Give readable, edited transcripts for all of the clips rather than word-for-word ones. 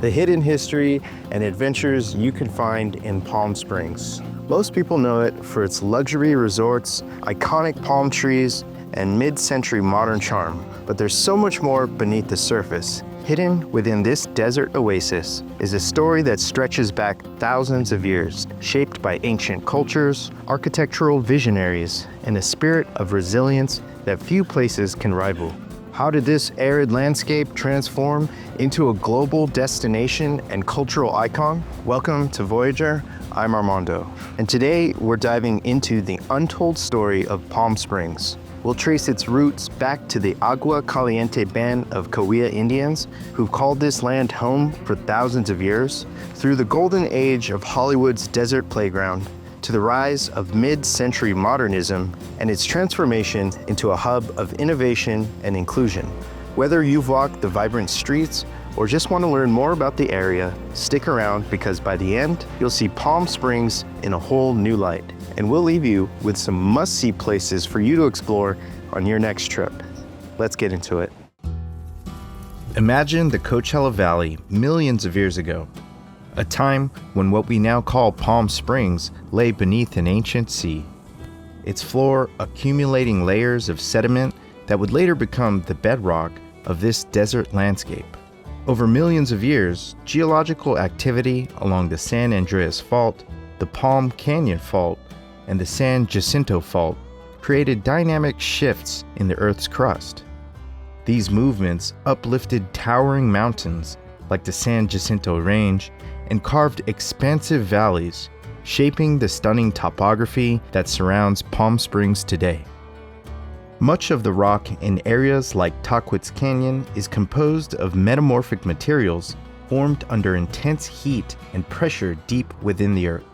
the hidden history and adventures you can find in Palm Springs. Most people know it for its luxury resorts, iconic palm trees, and mid-century modern charm, but there's so much more beneath the surface. Hidden within this desert oasis is a story that stretches back thousands of years, shaped by ancient cultures, architectural visionaries, and a spirit of resilience that few places can rival. How did this arid landscape transform into a global destination and cultural icon? Welcome to Voyager. I'm Armando, and today we're diving into the untold story of Palm Springs. We'll trace its roots back to the Agua Caliente band of Cahuilla Indians who've called this land home for thousands of years, through the golden age of Hollywood's desert playground, to the rise of mid-century modernism and its transformation into a hub of innovation and inclusion. Whether you've walked the vibrant streets or just want to learn more about the area, stick around, because by the end, you'll see Palm Springs in a whole new light. And we'll leave you with some must-see places for you to explore on your next trip. Let's get into it. Imagine the Coachella Valley millions of years ago, a time when what we now call Palm Springs lay beneath an ancient sea, its floor accumulating layers of sediment that would later become the bedrock of this desert landscape. Over millions of years, geological activity along the San Andreas Fault, the Palm Canyon Fault, and the San Jacinto Fault created dynamic shifts in the Earth's crust. These movements uplifted towering mountains like the San Jacinto Range and carved expansive valleys, shaping the stunning topography that surrounds Palm Springs today. Much of the rock in areas like Tahquitz Canyon is composed of metamorphic materials formed under intense heat and pressure deep within the Earth.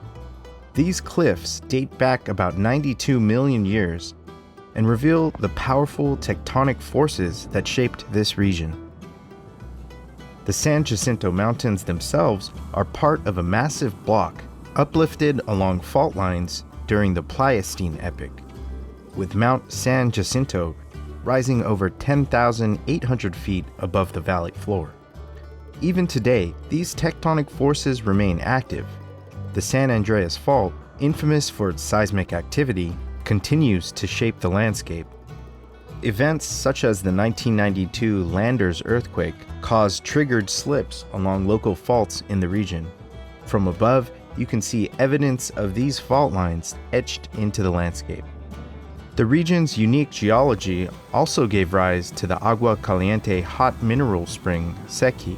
These cliffs date back about 92 million years and reveal the powerful tectonic forces that shaped this region. The San Jacinto Mountains themselves are part of a massive block uplifted along fault lines during the Pleistocene epoch, with Mount San Jacinto rising over 10,800 feet above the valley floor. Even today, these tectonic forces remain active. The San Andreas Fault, infamous for its seismic activity, continues to shape the landscape. Events such as the 1992 Landers earthquake caused triggered slips along local faults in the region. From above, you can see evidence of these fault lines etched into the landscape. The region's unique geology also gave rise to the Agua Caliente hot mineral spring, Sequi.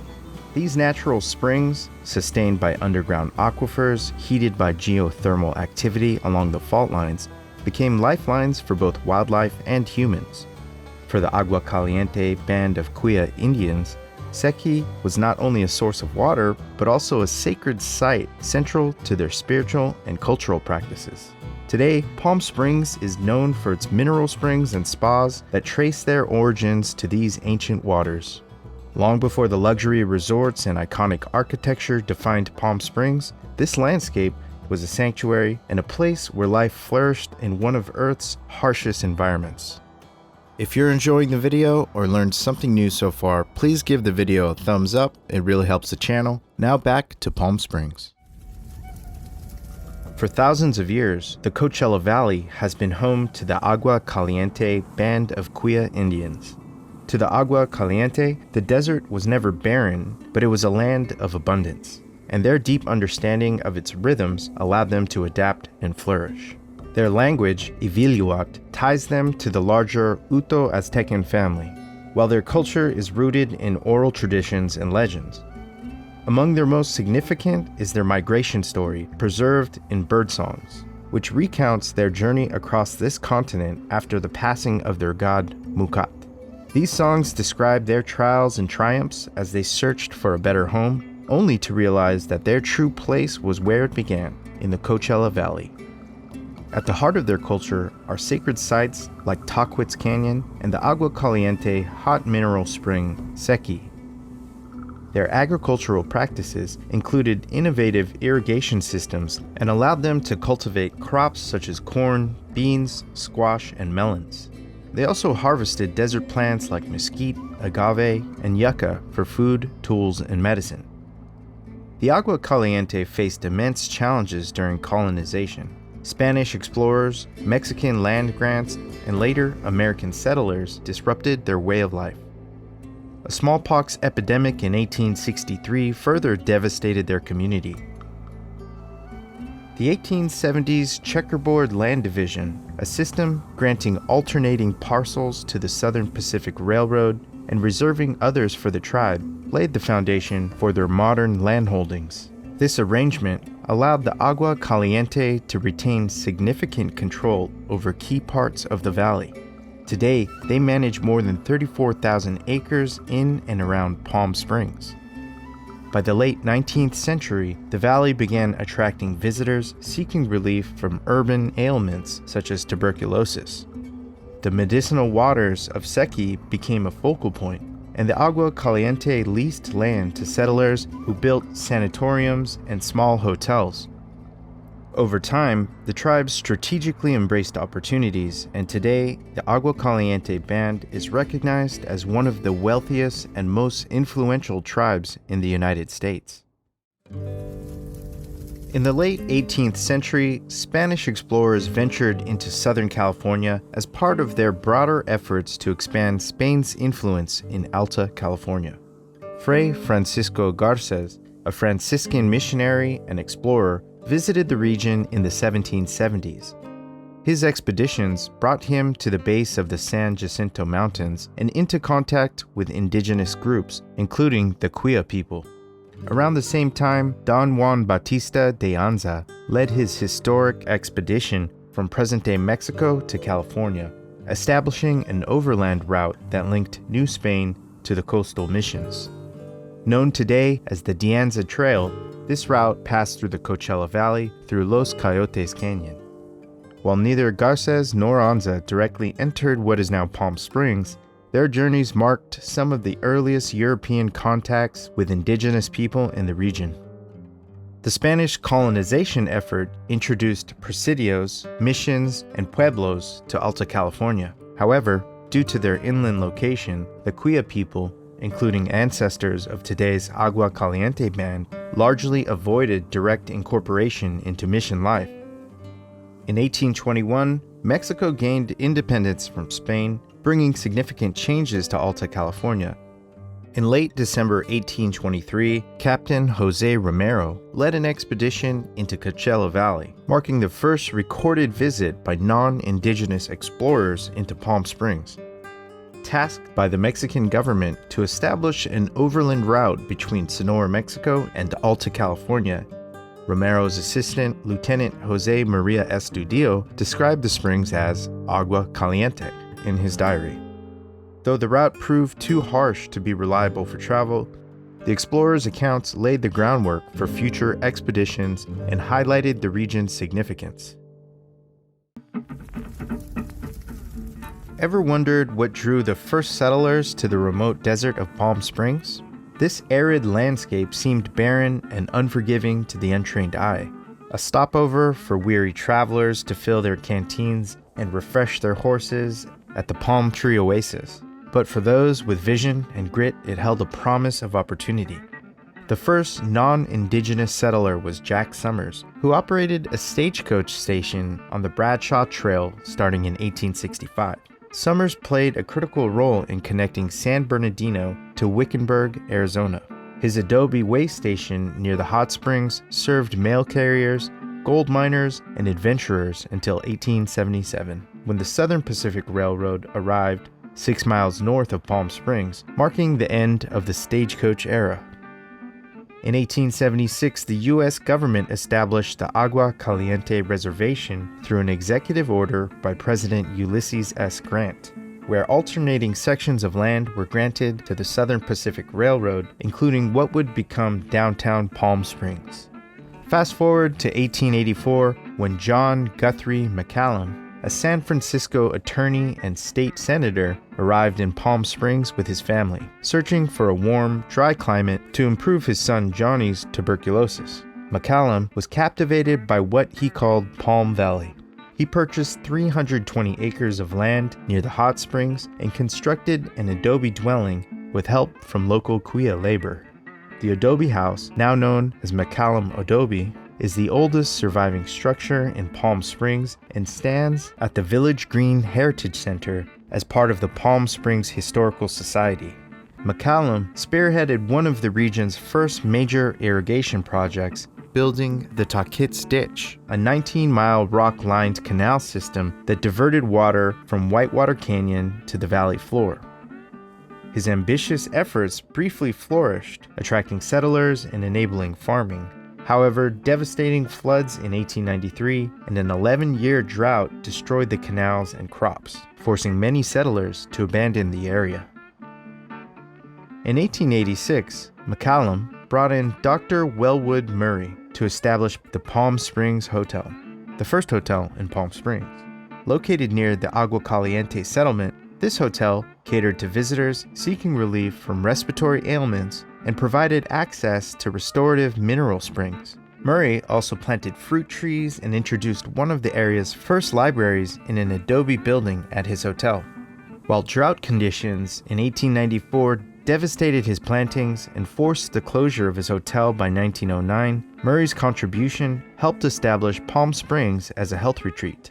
These natural springs, sustained by underground aquifers heated by geothermal activity along the fault lines, became lifelines for both wildlife and humans. For the Agua Caliente band of Cahuilla Indians, Sequi was not only a source of water, but also a sacred site central to their spiritual and cultural practices. Today, Palm Springs is known for its mineral springs and spas that trace their origins to these ancient waters. Long before the luxury resorts and iconic architecture defined Palm Springs, this landscape was a sanctuary and a place where life flourished in one of Earth's harshest environments. If you're enjoying the video or learned something new so far, please give the video a thumbs up. It really helps the channel. Now back to Palm Springs. For thousands of years, the Coachella Valley has been home to the Agua Caliente band of Cahuilla Indians. To the Agua Caliente, the desert was never barren, but it was a land of abundance, and their deep understanding of its rhythms allowed them to adapt and flourish. Their language, Iviluat, ties them to the larger Uto-Aztecan family, while their culture is rooted in oral traditions and legends. Among their most significant is their migration story, preserved in bird songs, which recounts their journey across this continent after the passing of their god Mukat. These songs describe their trials and triumphs as they searched for a better home, only to realize that their true place was where it began, in the Coachella Valley. At the heart of their culture are sacred sites like Tahquitz Canyon and the Agua Caliente hot mineral spring, Sequi. Their agricultural practices included innovative irrigation systems and allowed them to cultivate crops such as corn, beans, squash, and melons. They also harvested desert plants like mesquite, agave, and yucca for food, tools, and medicine. The Agua Caliente faced immense challenges during colonization. Spanish explorers, Mexican land grants, and later American settlers disrupted their way of life. A smallpox epidemic in 1863 further devastated their community. The 1870s checkerboard land division, a system granting alternating parcels to the Southern Pacific Railroad and reserving others for the tribe, laid the foundation for their modern landholdings. This arrangement allowed the Agua Caliente to retain significant control over key parts of the valley. Today, they manage more than 34,000 acres in and around Palm Springs. By the late 19th century, the valley began attracting visitors seeking relief from urban ailments such as tuberculosis. The medicinal waters of Seki became a focal point, and the Agua Caliente leased land to settlers who built sanatoriums and small hotels. Over time, the tribe strategically embraced opportunities, and today, the Agua Caliente Band is recognized as one of the wealthiest and most influential tribes in the United States. In the late 18th century, Spanish explorers ventured into Southern California as part of their broader efforts to expand Spain's influence in Alta California. Fray Francisco Garces, a Franciscan missionary and explorer, visited the region in the 1770s. His expeditions brought him to the base of the San Jacinto Mountains and into contact with indigenous groups, including the Cahuilla people. Around the same time, Don Juan Bautista de Anza led his historic expedition from present-day Mexico to California, establishing an overland route that linked New Spain to the coastal missions. Known today as the De Anza Trail, this route passed through the Coachella Valley through Los Coyotes Canyon. While neither Garces nor Anza directly entered what is now Palm Springs, their journeys marked some of the earliest European contacts with indigenous people in the region. The Spanish colonization effort introduced presidios, missions, and pueblos to Alta California. However, due to their inland location, the Cahuilla people, including ancestors of today's Agua Caliente Band, largely avoided direct incorporation into mission life. In 1821, Mexico gained independence from Spain, bringing significant changes to Alta California. In late December 1823, Captain Jose Romero led an expedition into Coachella Valley, marking the first recorded visit by non-indigenous explorers into Palm Springs. Tasked by the Mexican government to establish an overland route between Sonora, Mexico and Alta California, Romero's assistant, Lieutenant Jose Maria Estudillo, described the springs as Agua Caliente in his diary. Though the route proved too harsh to be reliable for travel, the explorers' accounts laid the groundwork for future expeditions and highlighted the region's significance. Ever wondered what drew the first settlers to the remote desert of Palm Springs? This arid landscape seemed barren and unforgiving to the untrained eye, a stopover for weary travelers to fill their canteens and refresh their horses at the palm tree oasis. But for those with vision and grit, it held a promise of opportunity. The first non-indigenous settler was Jack Summers, who operated a stagecoach station on the Bradshaw Trail starting in 1865. Summers played a critical role in connecting San Bernardino to Wickenburg, Arizona. His adobe way station near the hot springs served mail carriers, gold miners, and adventurers until 1877, when the Southern Pacific Railroad arrived 6 miles north of Palm Springs, marking the end of the stagecoach era. In 1876, the U.S. government established the Agua Caliente Reservation through an executive order by President Ulysses S. Grant, where alternating sections of land were granted to the Southern Pacific Railroad, including what would become downtown Palm Springs. Fast forward to 1884, when John Guthrie McCallum, a San Francisco attorney and state senator, arrived in Palm Springs with his family, searching for a warm, dry climate to improve his son Johnny's tuberculosis. McCallum was captivated by what he called Palm Valley. He purchased 320 acres of land near the hot springs and constructed an adobe dwelling with help from local Cahuilla labor. The adobe house, now known as McCallum Adobe, is the oldest surviving structure in Palm Springs and stands at the Village Green Heritage Center as part of the Palm Springs Historical Society. McCallum spearheaded one of the region's first major irrigation projects, building the Tahquitz Ditch, a 19-mile rock-lined canal system that diverted water from Whitewater Canyon to the valley floor. His ambitious efforts briefly flourished, attracting settlers and enabling farming. However, devastating floods in 1893 and an 11-year drought destroyed the canals and crops, forcing many settlers to abandon the area. In 1886, McCallum brought in Dr. Wellwood Murray to establish the Palm Springs Hotel, the first hotel in Palm Springs. Located near the Agua Caliente settlement, this hotel catered to visitors seeking relief from respiratory ailments and provided access to restorative mineral springs. Murray also planted fruit trees and introduced one of the area's first libraries in an adobe building at his hotel. While drought conditions in 1894 devastated his plantings and forced the closure of his hotel by 1909, Murray's contribution helped establish Palm Springs as a health retreat.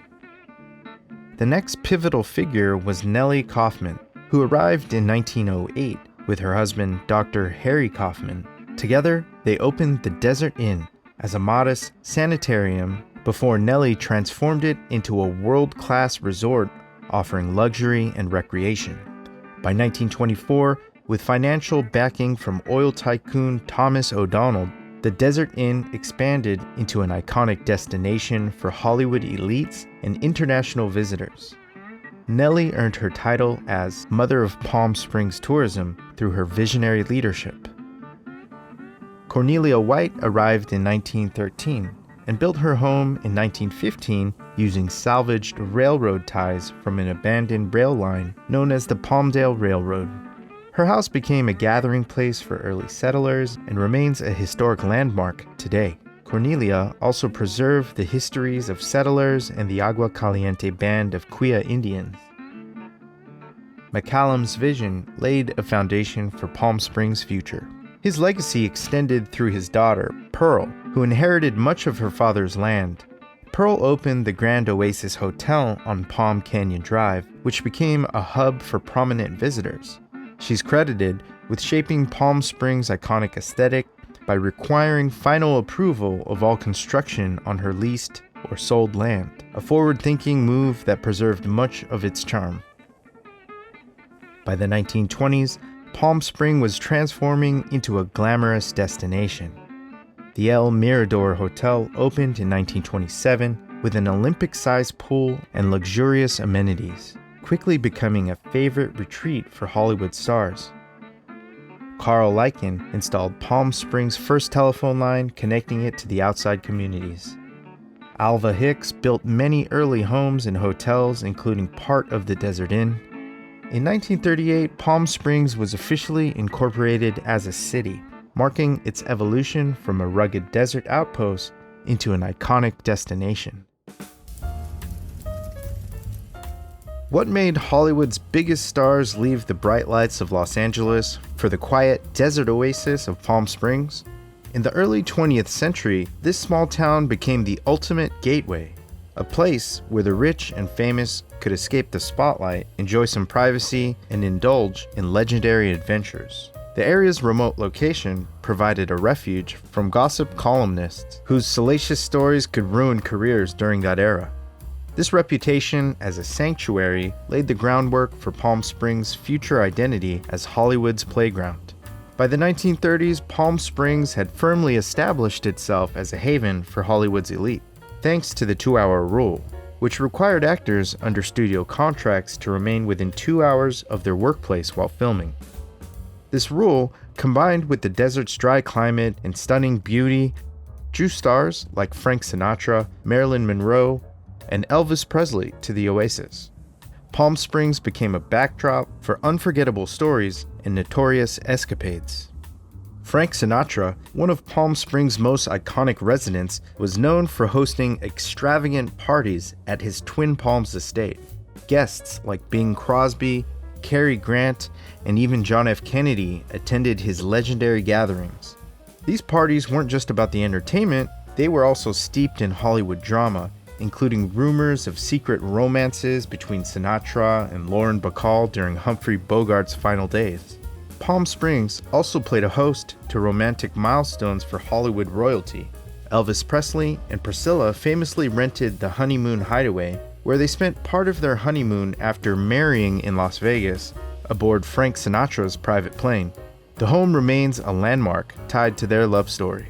The next pivotal figure was Nellie Kaufman, who arrived in 1908 with her husband, Dr. Harry Kaufman. Together, they opened the Desert Inn as a modest sanitarium before Nellie transformed it into a world-class resort offering luxury and recreation. By 1924, with financial backing from oil tycoon Thomas O'Donnell, the Desert Inn expanded into an iconic destination for Hollywood elites and international visitors. Nellie earned her title as Mother of Palm Springs Tourism through her visionary leadership. Cornelia White arrived in 1913 and built her home in 1915 using salvaged railroad ties from an abandoned rail line known as the Palmdale Railroad. Her house became a gathering place for early settlers and remains a historic landmark today. Cornelia also preserved the histories of settlers and the Agua Caliente band of Cahuilla Indians. McCallum's vision laid a foundation for Palm Springs' future. His legacy extended through his daughter, Pearl, who inherited much of her father's land. Pearl opened the Grand Oasis Hotel on Palm Canyon Drive, which became a hub for prominent visitors. She's credited with shaping Palm Springs' iconic aesthetic by requiring final approval of all construction on her leased or sold land, a forward-thinking move that preserved much of its charm. By the 1920s, Palm Springs was transforming into a glamorous destination. The El Mirador Hotel opened in 1927 with an Olympic-sized pool and luxurious amenities, quickly becoming a favorite retreat for Hollywood stars. Carl Icahn installed Palm Springs' first telephone line, connecting it to the outside communities. Alva Hicks built many early homes and hotels, including part of the Desert Inn. In 1938, Palm Springs was officially incorporated as a city, marking its evolution from a rugged desert outpost into an iconic destination. What made Hollywood's biggest stars leave the bright lights of Los Angeles for the quiet desert oasis of Palm Springs? In the early 20th century, this small town became the ultimate gateway, a place where the rich and famous could escape the spotlight, enjoy some privacy, and indulge in legendary adventures. The area's remote location provided a refuge from gossip columnists whose salacious stories could ruin careers during that era. This reputation as a sanctuary laid the groundwork for Palm Springs' future identity as Hollywood's playground. By the 1930s, Palm Springs had firmly established itself as a haven for Hollywood's elite, thanks to the 2-hour rule, which required actors under studio contracts to remain within 2 hours of their workplace while filming. This rule, combined with the desert's dry climate and stunning beauty, drew stars like Frank Sinatra, Marilyn Monroe, and Elvis Presley to the oasis. Palm Springs became a backdrop for unforgettable stories and notorious escapades. Frank Sinatra, one of Palm Springs' most iconic residents, was known for hosting extravagant parties at his Twin Palms estate. Guests like Bing Crosby, Cary Grant, and even John F. Kennedy attended his legendary gatherings. These parties weren't just about the entertainment, they were also steeped in Hollywood drama, including rumors of secret romances between Sinatra and Lauren Bacall during Humphrey Bogart's final days. Palm Springs also played a host to romantic milestones for Hollywood royalty. Elvis Presley and Priscilla famously rented the Honeymoon Hideaway, where they spent part of their honeymoon after marrying in Las Vegas aboard Frank Sinatra's private plane. The home remains a landmark tied to their love story.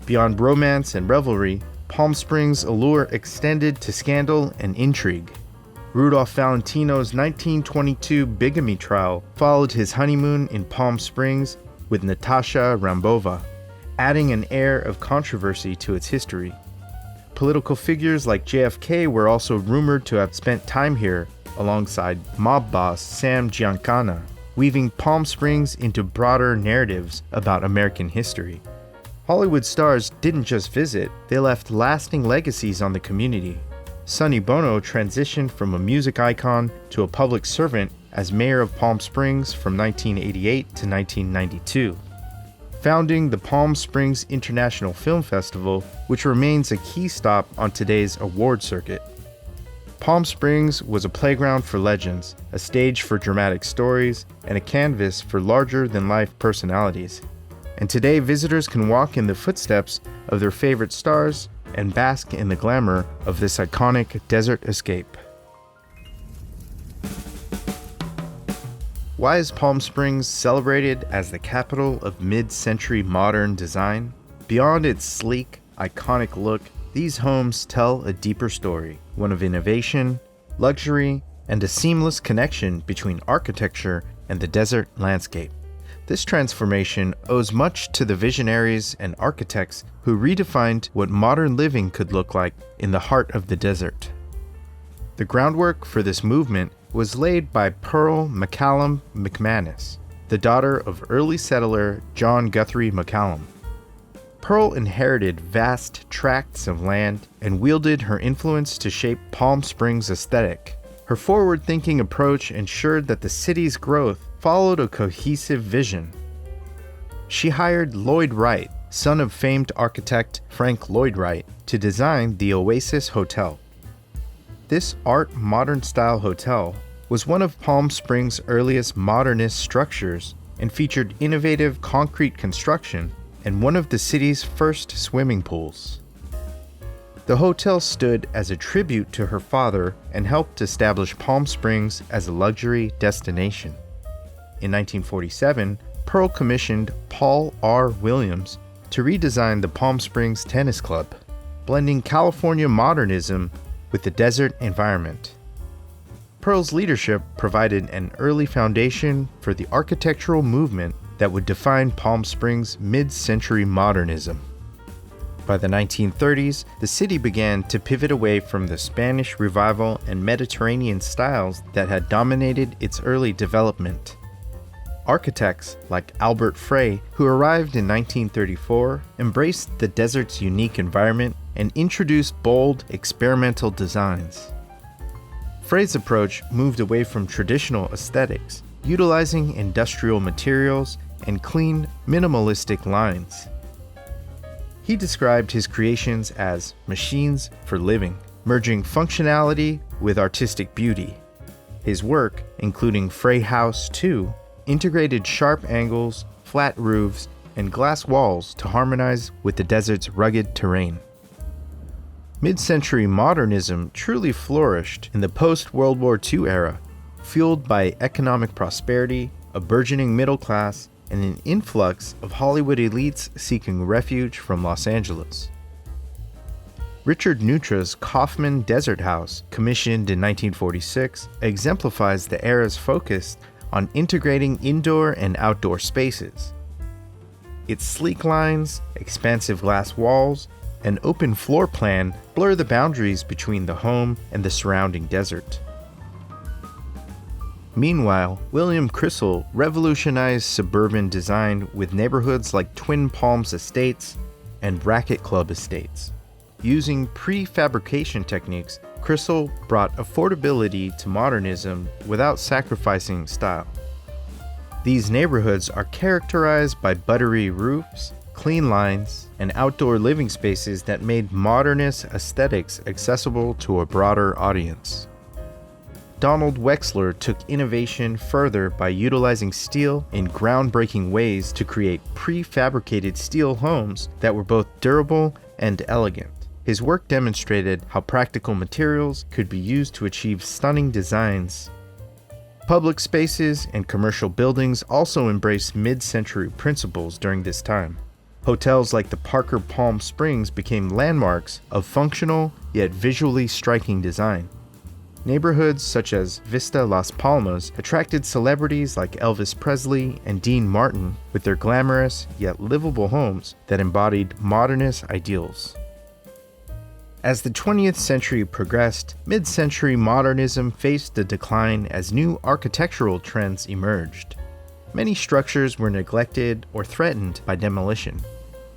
Beyond romance and revelry, Palm Springs' allure extended to scandal and intrigue. Rudolph Valentino's 1922 bigamy trial followed his honeymoon in Palm Springs with Natasha Rambova, adding an air of controversy to its history. Political figures like JFK were also rumored to have spent time here alongside mob boss Sam Giancana, weaving Palm Springs into broader narratives about American history. Hollywood stars didn't just visit, they left lasting legacies on the community. Sonny Bono transitioned from a music icon to a public servant as mayor of Palm Springs from 1988 to 1992, founding the Palm Springs International Film Festival, which remains a key stop on today's award circuit. Palm Springs was a playground for legends, a stage for dramatic stories, and a canvas for larger-than-life personalities. And today, visitors can walk in the footsteps of their favorite stars and bask in the glamour of this iconic desert escape. Why is Palm Springs celebrated as the capital of mid-century modern design? Beyond its sleek, iconic look, these homes tell a deeper story, one of innovation, luxury, and a seamless connection between architecture and the desert landscape. This transformation owes much to the visionaries and architects who redefined what modern living could look like in the heart of the desert. The groundwork for this movement was laid by Pearl McCallum McManus, the daughter of early settler John Guthrie McCallum. Pearl inherited vast tracts of land and wielded her influence to shape Palm Springs' aesthetic. Her forward-thinking approach ensured that the city's growth followed a cohesive vision. She hired Lloyd Wright, son of famed architect Frank Lloyd Wright, to design the Oasis Hotel. This Art Modern-style hotel was one of Palm Springs' earliest modernist structures and featured innovative concrete construction and one of the city's first swimming pools. The hotel stood as a tribute to her father and helped establish Palm Springs as a luxury destination. In 1947, Pearl commissioned Paul R. Williams to redesign the Palm Springs Tennis Club, blending California modernism with the desert environment. Pearl's leadership provided an early foundation for the architectural movement that would define Palm Springs' mid-century modernism. By the 1930s, the city began to pivot away from the Spanish Revival and Mediterranean styles that had dominated its early development. Architects like Albert Frey, who arrived in 1934, embraced the desert's unique environment and introduced bold, experimental designs. Frey's approach moved away from traditional aesthetics, utilizing industrial materials and clean, minimalistic lines. He described his creations as machines for living, merging functionality with artistic beauty. His work, including Frey House 2, integrated sharp angles, flat roofs, and glass walls to harmonize with the desert's rugged terrain. Mid-century modernism truly flourished in the post-World War II era, fueled by economic prosperity, a burgeoning middle class, and an influx of Hollywood elites seeking refuge from Los Angeles. Richard Neutra's Kaufman Desert House, commissioned in 1946, exemplifies the era's focus on integrating indoor and outdoor spaces. Its sleek lines, expansive glass walls, and open floor plan blur the boundaries between the home and the surrounding desert. Meanwhile, William Crystal revolutionized suburban design with neighborhoods like Twin Palms Estates and Racket Club Estates. Using prefabrication techniques, Crystal brought affordability to modernism without sacrificing style. These neighborhoods are characterized by buttery roofs, clean lines, and outdoor living spaces that made modernist aesthetics accessible to a broader audience. Donald Wexler took innovation further by utilizing steel in groundbreaking ways to create prefabricated steel homes that were both durable and elegant. His work demonstrated how practical materials could be used to achieve stunning designs. Public spaces and commercial buildings also embraced mid-century principles during this time. Hotels like the Parker Palm Springs became landmarks of functional yet visually striking design. Neighborhoods such as Vista Las Palmas attracted celebrities like Elvis Presley and Dean Martin with their glamorous yet livable homes that embodied modernist ideals. As the 20th century progressed, mid-century modernism faced a decline as new architectural trends emerged. Many structures were neglected or threatened by demolition.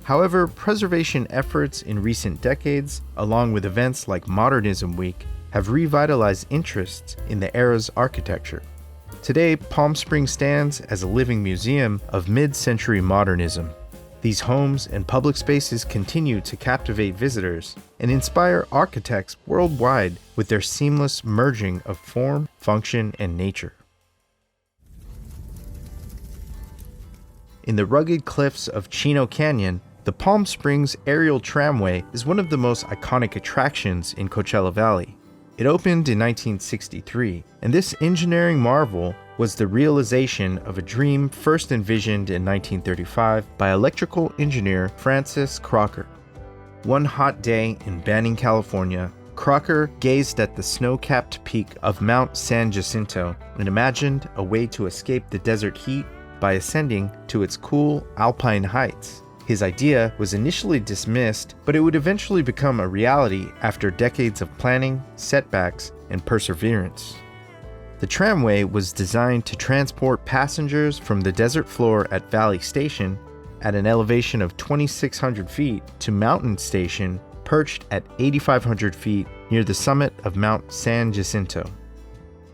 However, preservation efforts in recent decades, along with events like Modernism Week, have revitalized interests in the era's architecture. Today, Palm Springs stands as a living museum of mid-century modernism. These homes and public spaces continue to captivate visitors and inspire architects worldwide with their seamless merging of form, function, and nature. In the rugged cliffs of Chino Canyon, the Palm Springs aerial tramway is one of the most iconic attractions in Coachella Valley. It opened in 1963, and this engineering marvel was the realization of a dream first envisioned in 1935 by electrical engineer Francis Crocker. One hot day in Banning, California, Crocker gazed at the snow-capped peak of Mount San Jacinto and imagined a way to escape the desert heat by ascending to its cool alpine heights. His idea was initially dismissed, but it would eventually become a reality after decades of planning, setbacks, and perseverance. The tramway was designed to transport passengers from the desert floor at Valley Station at an elevation of 2,600 feet to Mountain Station, perched at 8,500 feet near the summit of Mount San Jacinto.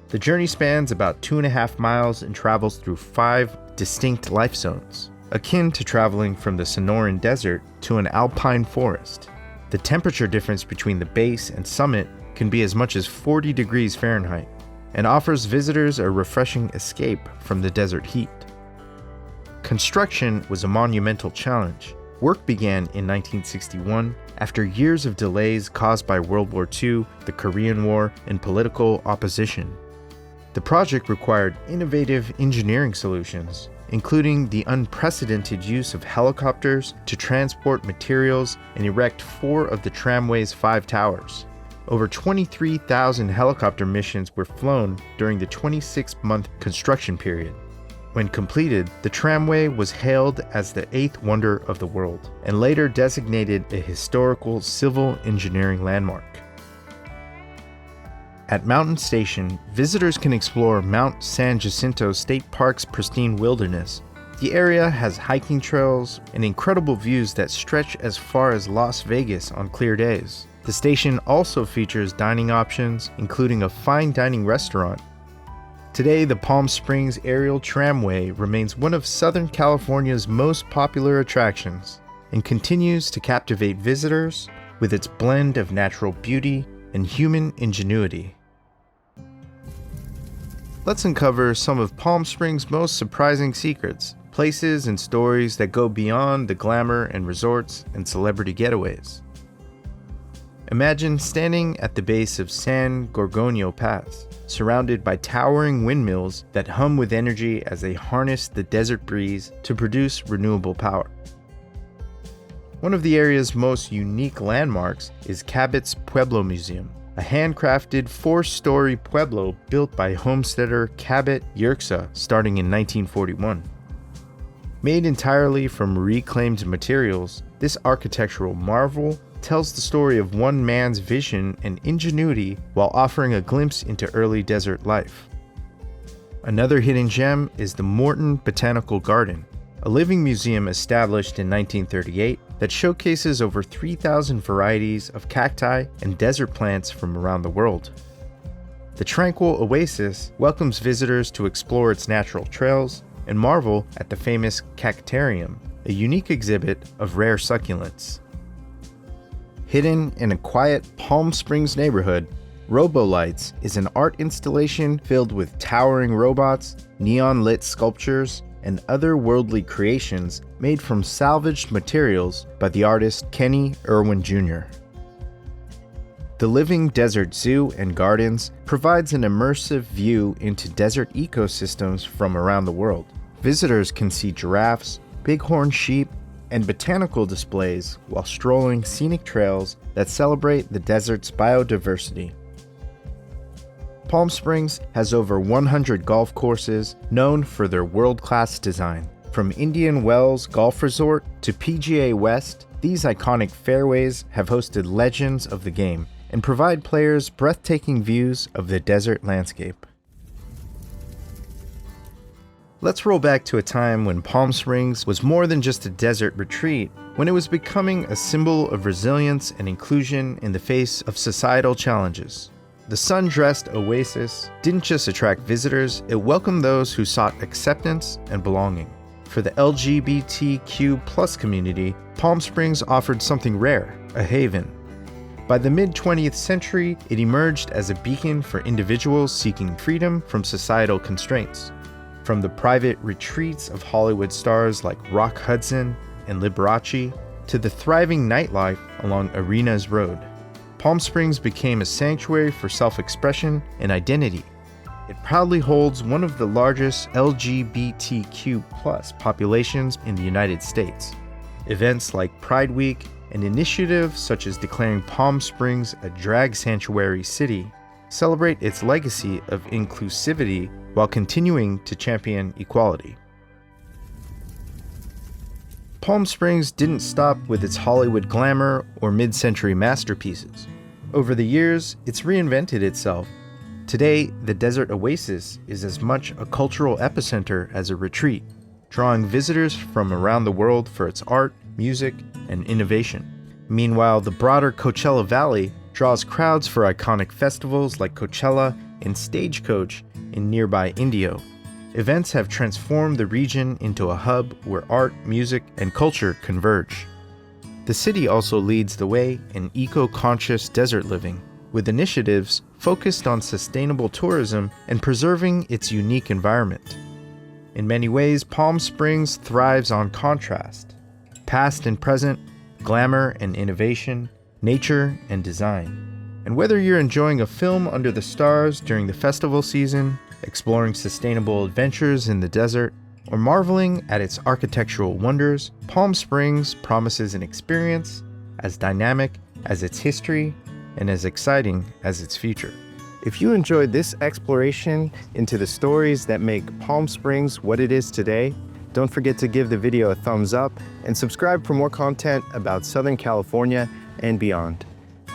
The journey spans about 2.5 miles and travels through 5 distinct life zones, akin to traveling from the Sonoran Desert to an alpine forest. The temperature difference between the base and summit can be as much as 40 degrees Fahrenheit and offers visitors a refreshing escape from the desert heat. Construction was a monumental challenge. Work began in 1961 after years of delays caused by World War II, the Korean War, and political opposition. The project required innovative engineering solutions, including the unprecedented use of helicopters to transport materials and erect 4 of the tramway's 5 towers. Over 23,000 helicopter missions were flown during the 26-month construction period. When completed, the tramway was hailed as the 8th wonder of the world and later designated a historical civil engineering landmark. At Mountain Station, visitors can explore Mount San Jacinto State Park's pristine wilderness. The area has hiking trails and incredible views that stretch as far as Las Vegas on clear days. The station also features dining options, including a fine dining restaurant. Today, the Palm Springs aerial tramway remains one of Southern California's most popular attractions and continues to captivate visitors with its blend of natural beauty and human ingenuity. Let's uncover some of Palm Springs' most surprising secrets, places and stories that go beyond the glamour and resorts and celebrity getaways. Imagine standing at the base of San Gorgonio Pass, surrounded by towering windmills that hum with energy as they harness the desert breeze to produce renewable power. One of the area's most unique landmarks is Cabot's Pueblo Museum, a handcrafted 4-story pueblo built by homesteader Cabot Yerxa starting in 1941. Made entirely from reclaimed materials, this architectural marvel tells the story of one man's vision and ingenuity while offering a glimpse into early desert life. Another hidden gem is the Morton Botanical Garden, a living museum established in 1938 that showcases over 3,000 varieties of cacti and desert plants from around the world. The tranquil oasis welcomes visitors to explore its natural trails and marvel at the famous cactarium, a unique exhibit of rare succulents. Hidden in a quiet Palm Springs neighborhood, Robolights is an art installation filled with towering robots, neon-lit sculptures, and otherworldly creations made from salvaged materials by the artist Kenny Irwin Jr. The Living Desert Zoo and Gardens provides an immersive view into desert ecosystems from around the world. Visitors can see giraffes, bighorn sheep, and botanical displays while strolling scenic trails that celebrate the desert's biodiversity. Palm Springs has over 100 golf courses known for their world-class design. From Indian Wells Golf Resort to PGA West, these iconic fairways have hosted legends of the game and provide players breathtaking views of the desert landscape. Let's roll back to a time when Palm Springs was more than just a desert retreat, when it was becoming a symbol of resilience and inclusion in the face of societal challenges. The sun-dressed oasis didn't just attract visitors, it welcomed those who sought acceptance and belonging. For the LGBTQ+ community, Palm Springs offered something rare, a haven. By the mid-20th century, it emerged as a beacon for individuals seeking freedom from societal constraints. From the private retreats of Hollywood stars like Rock Hudson and Liberace, to the thriving nightlife along Arenas Road, Palm Springs became a sanctuary for self-expression and identity. It proudly holds one of the largest LGBTQ+ populations in the United States. Events like Pride Week and initiatives such as declaring Palm Springs a drag sanctuary city celebrate its legacy of inclusivity while continuing to champion equality. Palm Springs didn't stop with its Hollywood glamour or mid-century masterpieces. Over the years, it's reinvented itself. Today, the desert oasis is as much a cultural epicenter as a retreat, drawing visitors from around the world for its art, music, and innovation. Meanwhile, the broader Coachella Valley draws crowds for iconic festivals like Coachella and Stagecoach in nearby Indio. Events have transformed the region into a hub where art, music, and culture converge. The city also leads the way in eco-conscious desert living, with initiatives focused on sustainable tourism and preserving its unique environment. In many ways, Palm Springs thrives on contrast: past and present, glamour and innovation, nature and design. And whether you're enjoying a film under the stars during the festival season, exploring sustainable adventures in the desert, or marveling at its architectural wonders, Palm Springs promises an experience as dynamic as its history and as exciting as its future. If you enjoyed this exploration into the stories that make Palm Springs what it is today, don't forget to give the video a thumbs up and subscribe for more content about Southern California and beyond.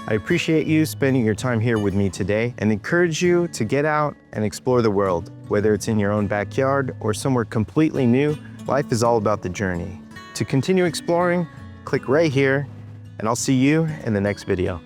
I appreciate you spending your time here with me today and encourage you to get out and explore the world. Whether it's in your own backyard or somewhere completely new, life is all about the journey. To continue exploring, click right here, and I'll see you in the next video.